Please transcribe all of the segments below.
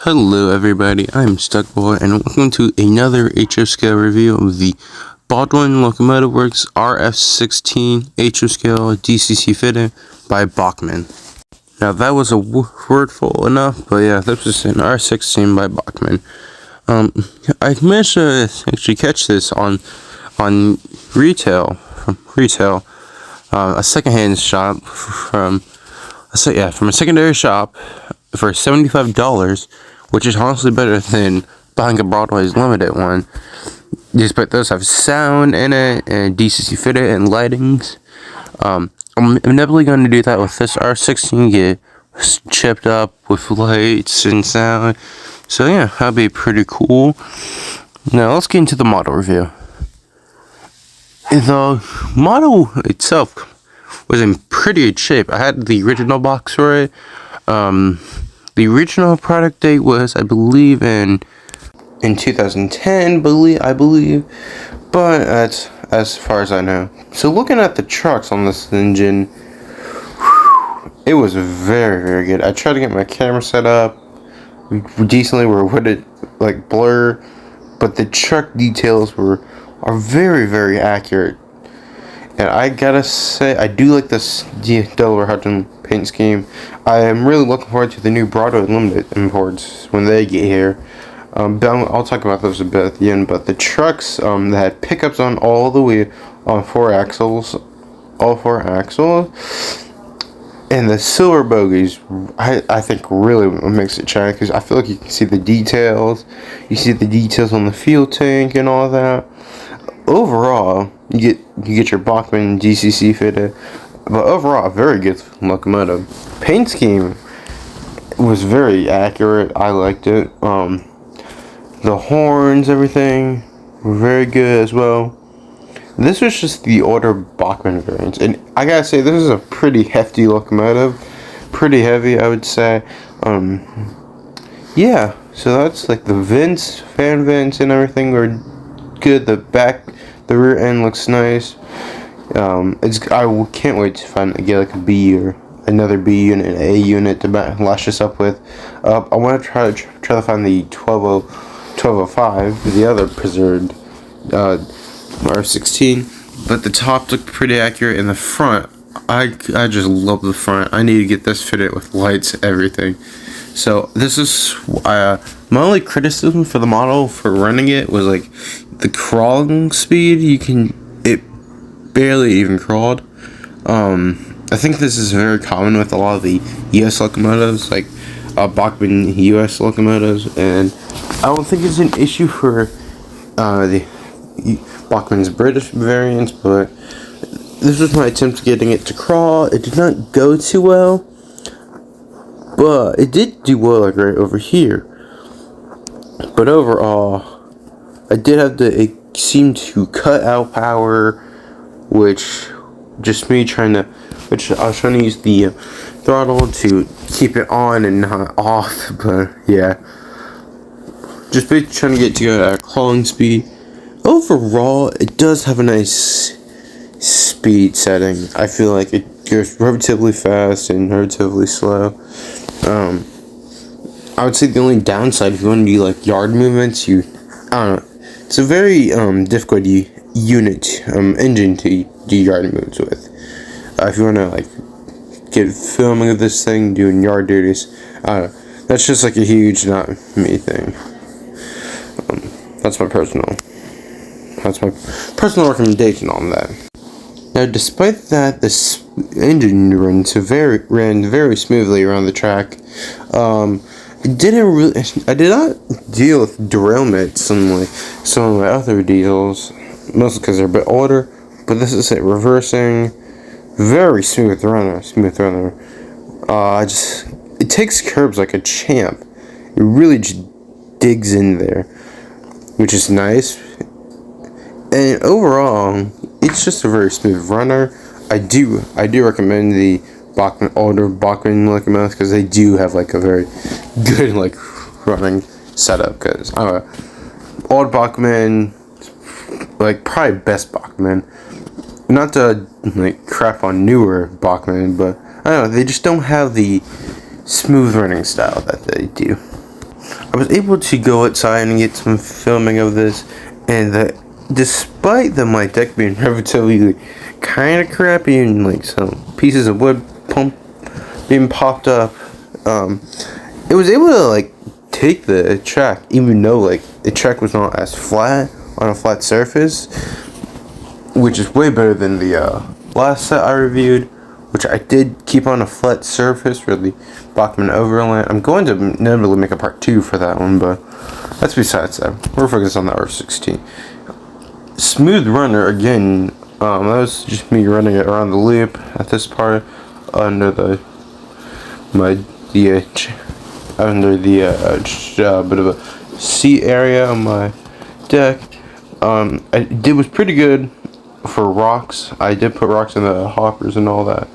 Hello everybody, I'm Stuckboy and welcome to another HF scale review of the Baldwin Locomotive Works RF16 HF scale DCC fitted by Bachmann. Now that was a wordful enough, but yeah, this is an R16 by Bachmann. I managed to actually catch this on retail, a secondhand shop from a secondary shop for $75, which is honestly better than buying a Broadway's limited one. Despite those have sound in it and DCC fitted and lightings. I'm inevitably going to do that with this R16, get chipped up with lights and sound. So yeah, that'll be pretty cool. Now let's get into the model review. The model itself was in pretty good shape. I had the original box for it. The original product date was, I believe, in 2010, I believe, but that's as far as I know. So looking at the trucks on this engine, it was very, very good. I tried to get my camera set up decently where would it like blur, but the truck details are very, very accurate. And I gotta say, I do like this Delaware Hudson paint scheme. I am really looking forward to the new Broadway Limited imports when they get here. I'll talk about those a bit at the end. But the trucks that had pickups on all the way on all four axles, and the silver bogies, I think really makes it shine because I feel like you can see the details. You see the details on the fuel tank and all that. Overall, you get your Bachmann DCC fitted, but overall, very good locomotive. Paint scheme was very accurate. I liked it. The horns, everything, were very good as well. This was just the older Bachmann variants, and I gotta say, this is a pretty hefty locomotive. Pretty heavy, I would say. Yeah. So that's like the vents, fan vents, and everything were good. The rear end looks nice. I can't wait to get like a B or another B unit, an A unit to lash this up with. I want to try to find the 1205, the other preserved R16. But the top looked pretty accurate in the front. I just love the front. I need to get this fitted with lights, everything. So this is my only criticism for the model for running it was like the crawling speed. It barely even crawled. I think this is very common with a lot of the U.S. locomotives, like Bachmann U.S. locomotives, and I don't think it's an issue for the Bachmann's British variants, but this was my attempt at getting it to crawl. It did not go too well, but it did do well, like right over here. But overall, I did have to. It seemed to cut out power, which just me trying to. Which I was trying to use the throttle to keep it on and not off. But yeah, just basically trying to get to a crawling speed. Overall, it does have a nice speed setting. I feel like it goes relatively fast and relatively slow. I would say the only downside, if you want to do like yard movements, I don't know. It's a very difficult engine to do yard moves with. If you want to like get filming of this thing, doing yard duties, I don't know. That's just like a huge not me thing. That's my personal recommendation on that. Now, despite that, this engine ran very smoothly around the track. I did not deal with derailments unlike some of my other deals, mostly because they're a bit older. But this is it, reversing, very smooth runner. It takes curbs like a champ. It really just digs in there, which is nice. And overall, it's just a very smooth runner. I do recommend the older Bachmann locomotives because they do have like a very good like running setup. Because I'm a old Bachmann, like probably best Bachmann. Not to like crap on newer Bachmann, but I don't know, they just don't have the smooth running style that they do. I was able to go outside and get some filming of this, and despite my deck being relatively kind of crappy and like some pieces of wood being popped up, it was able to like take the track, even though like the track was not as flat on a flat surface, which is way better than the last set I reviewed, which I did keep on a flat surface for the Bachmann overland. I'm going to inevitably make a part 2 for that one, but that's besides that. We're focused on the RF16. Smooth runner again. That was just me running it around the loop at this part under the bit of a seat area on my deck. It was pretty good for rocks. I did put rocks in the hoppers and all that,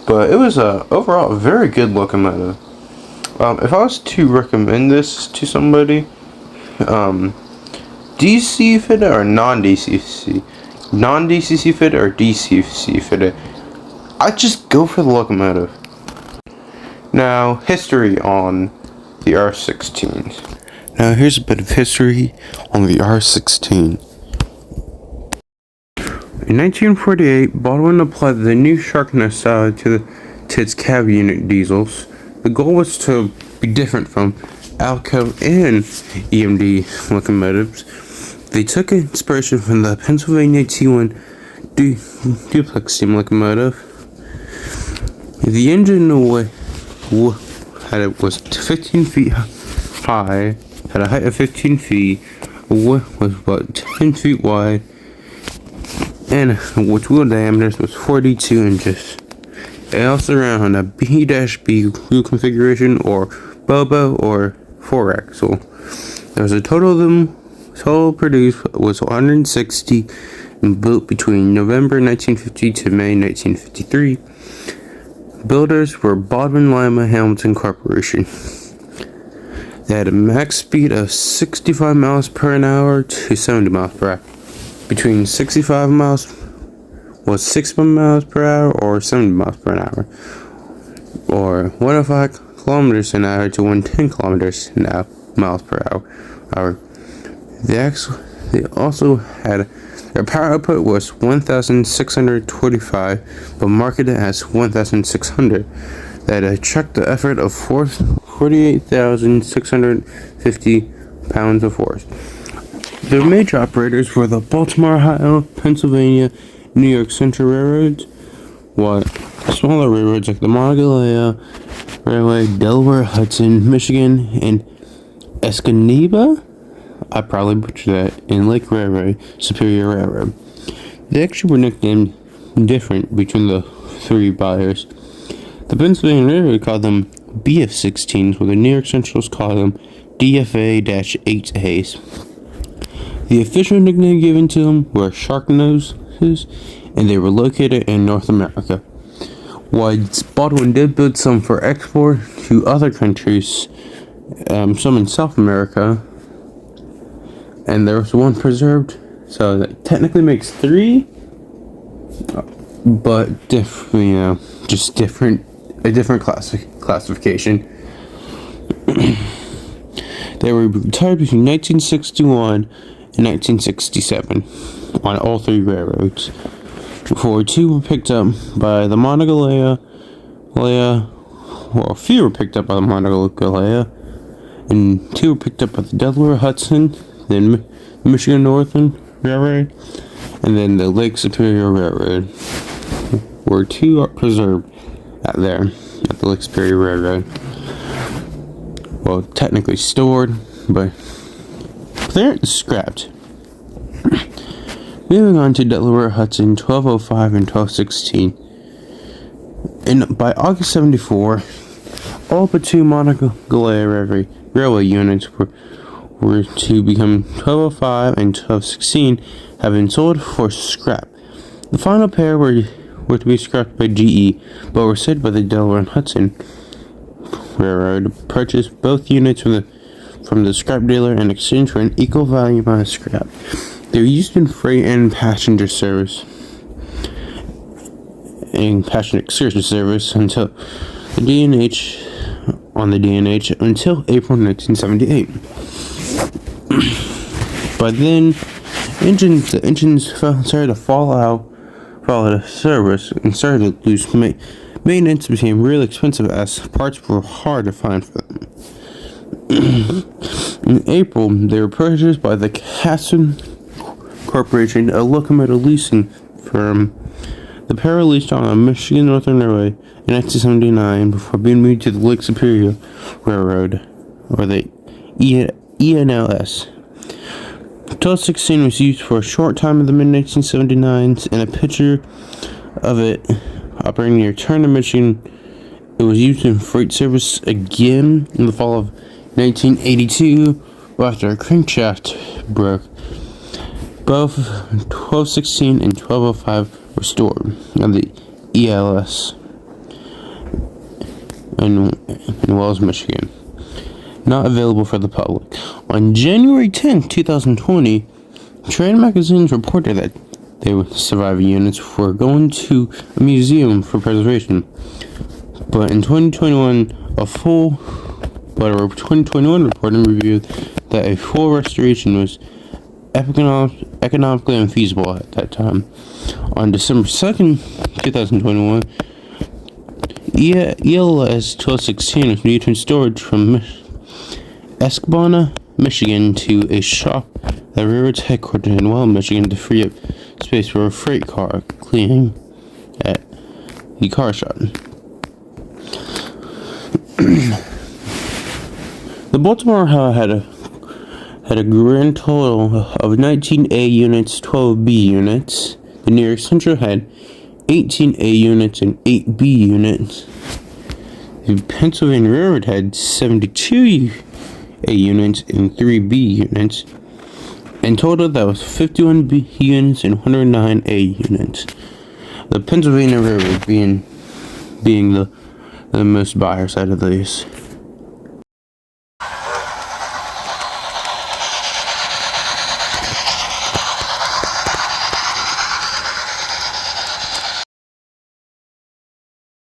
but it was overall a very good locomotive. If I was to recommend this to somebody, DC fitted or non-DCC fitted or DCC fitted, I'd just go for the locomotive. Now, history on the R16s. Now, here's a bit of history on the R16. In 1948, Baldwin applied the new Sharkness style to its cab unit diesels. The goal was to be different from Alco and EMD locomotives. They took inspiration from the Pennsylvania T1 duplex steam locomotive. The engine was 15 feet high, had a height of 15 feet, was about 10 feet wide, and its wheel diameter was 42 inches. It also ran on a B-B wheel configuration, or Bobo, or 4-axle. There was a total of them. Total produced was 160 and built between November 1950 to May 1953. Builders were Baldwin Lima Hamilton Corporation. They had a max speed of 65 miles per hour to 70 miles per hour. Between 65 miles was 60 miles per hour or 70 miles per hour, or 105 kilometers an hour to 110 kilometers an hour, miles per hour. They also had their power output was 1,625, but marketed as 1,600. That attracted the effort of 48,650 pounds of force. Their major operators were the Baltimore, Ohio, Pennsylvania, New York Central Railroads, while smaller railroads like the Monongahela Railway, Delaware, Hudson, Michigan, and Escanaba, I probably butchered that, and Lake Railroad, Superior Railroad. They actually were nicknamed different between the three buyers. The Pennsylvania Railroad called them BF16s, while the New York Centrals called them DFA-8As. The official nickname given to them were Shark Noses, and they were located in North America. While Baldwin did build some for export to other countries, some in South America, and there was one preserved, so that technically makes 3, but just a different classification. They were retired between 1961 and 1967 on all 3 railroads. Before 2 were picked up by the Monongahela, a few were picked up by the Monongahela, and 2 were picked up by the Delaware, Hudson, then Michigan Northern Railroad, and then the Lake Superior Railroad, where 2 are preserved at the Lake Superior Railroad. Well, technically stored, but they aren't scrapped. Moving on to Delaware, Hudson, 1205 and 1216. And by August 74, all but 2 Monongahela railway units were to become 1205 and 1216 have been sold for scrap. The final pair were to be scrapped by GE, but were said by the Delaware and Hudson Railroad to purchase both units from the scrap dealer in exchange for an equal value amount of scrap. They were used in freight and passenger service and passenger excursion service until the D&H on the DNH until April 1978. By then, the engines started to fall out of service and started to lose maintenance, became really expensive as parts were hard to find for them. In April, they were purchased by the Hudson Corporation, a locomotive leasing firm. The pair were leased on a Michigan Northern Railway in 1979 before being moved to the Lake Superior Railroad, or the ENLS. 1216 was used for a short time in the mid-1979s, and a picture of it operating near Turner, Michigan. It was used in freight service again in the fall of 1982 after a crankshaft broke. Both 1216 and 1205 were stored on the ELS in Wells, Michigan, not available for the public. On January 10, 2020, Trade magazines reported that the surviving units were going to a museum for preservation. But in 2021, a 2021 report reviewed that a full restoration was economically unfeasible at that time. On December 2nd, 2021, ELS 1216 was moved in storage from Escanaba, Michigan to a shop at the railroad's headquarters in Wells, Michigan to free up space for a freight car cleaning at the car shop. The Baltimore had a grand total of 19 A units, 12 B units. The New York Central had 18 A units and 8 B units. The Pennsylvania Railroad had 72 A units and 3 B units. In total, that was 51 B units and 109 A units. The Pennsylvania Railroad being the most buyer side of these.